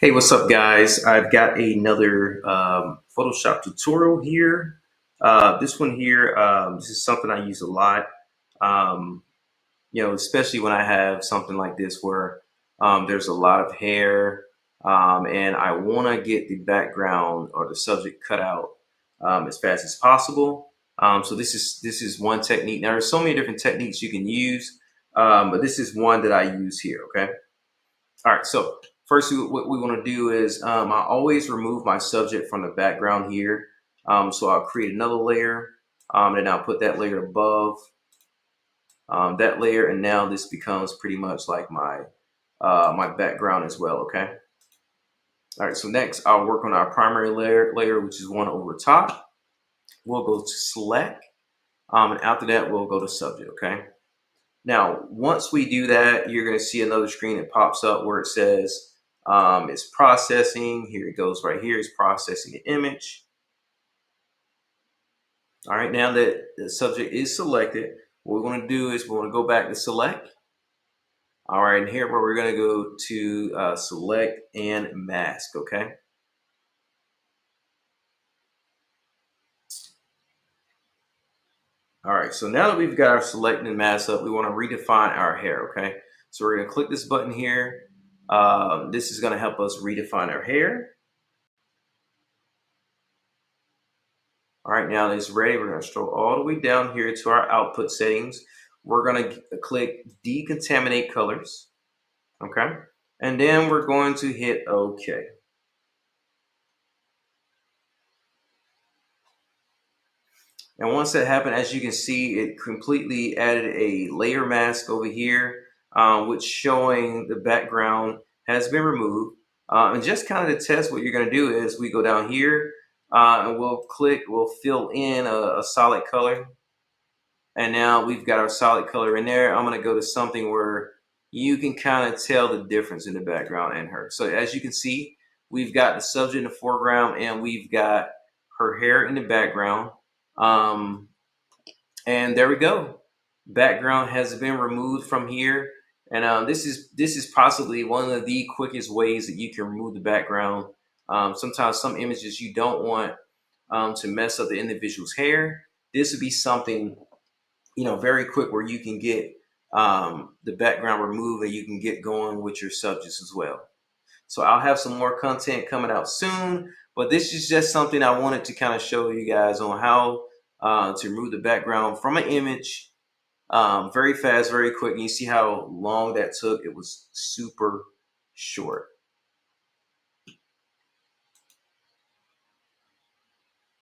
Hey, what's up, guys? I've got another Photoshop tutorial here. This one here, this is something I use a lot. Um, especially when I have something like this where there's a lot of hair, and I want to get the background or the subject cut out as fast as possible. So this is one technique. Now, there's so many different techniques you can use, but this is one that I use here. Okay. All right, so first what we want to do is I always remove my subject from the background here. So I'll create another layer, and I'll put that layer above that layer, and now this becomes pretty much like my background as well. Okay. All right, so next I'll work on our primary layer, which is one over top. We'll go to select, and after that we'll go to subject. Okay. Now, once we do that, you're going to see another screen that pops up where it says it's processing. Here it goes right here. It's processing the image. All right, now that the subject is selected, what we want to do is we want to go back to select. All right, and here where we're going to go to select and mask, okay? All right, so now that we've got our select and mask up, we want to redefine our hair, okay? So we're going to click this button here. This is going to help us redefine our hair. All right, now that it's ready, we're going to scroll all the way down here to our output settings. We're going to click decontaminate colors, okay? And then we're going to hit OK. And once that happened, as you can see, it completely added a layer mask over here, which showing the background has been removed. And just kind of to test, what you're going to do is we go down here and we'll fill in a solid color. And now we've got our solid color in there. I'm going to go to something where you can kind of tell the difference in the background and her. So as you can see, we've got the subject in the foreground and we've got her hair in the background. Um, and there we go. Background has been removed from here. And this is possibly one of the quickest ways that you can remove the background. Sometimes some images you don't want to mess up the individual's hair. This would be something very quick where you can get the background removed and you can get going with your subjects as well. So I'll have some more content coming out soon, but this is just something I wanted to kind of show you guys on how to remove the background from an image very fast, very quick. And you see how long that took. It was super short.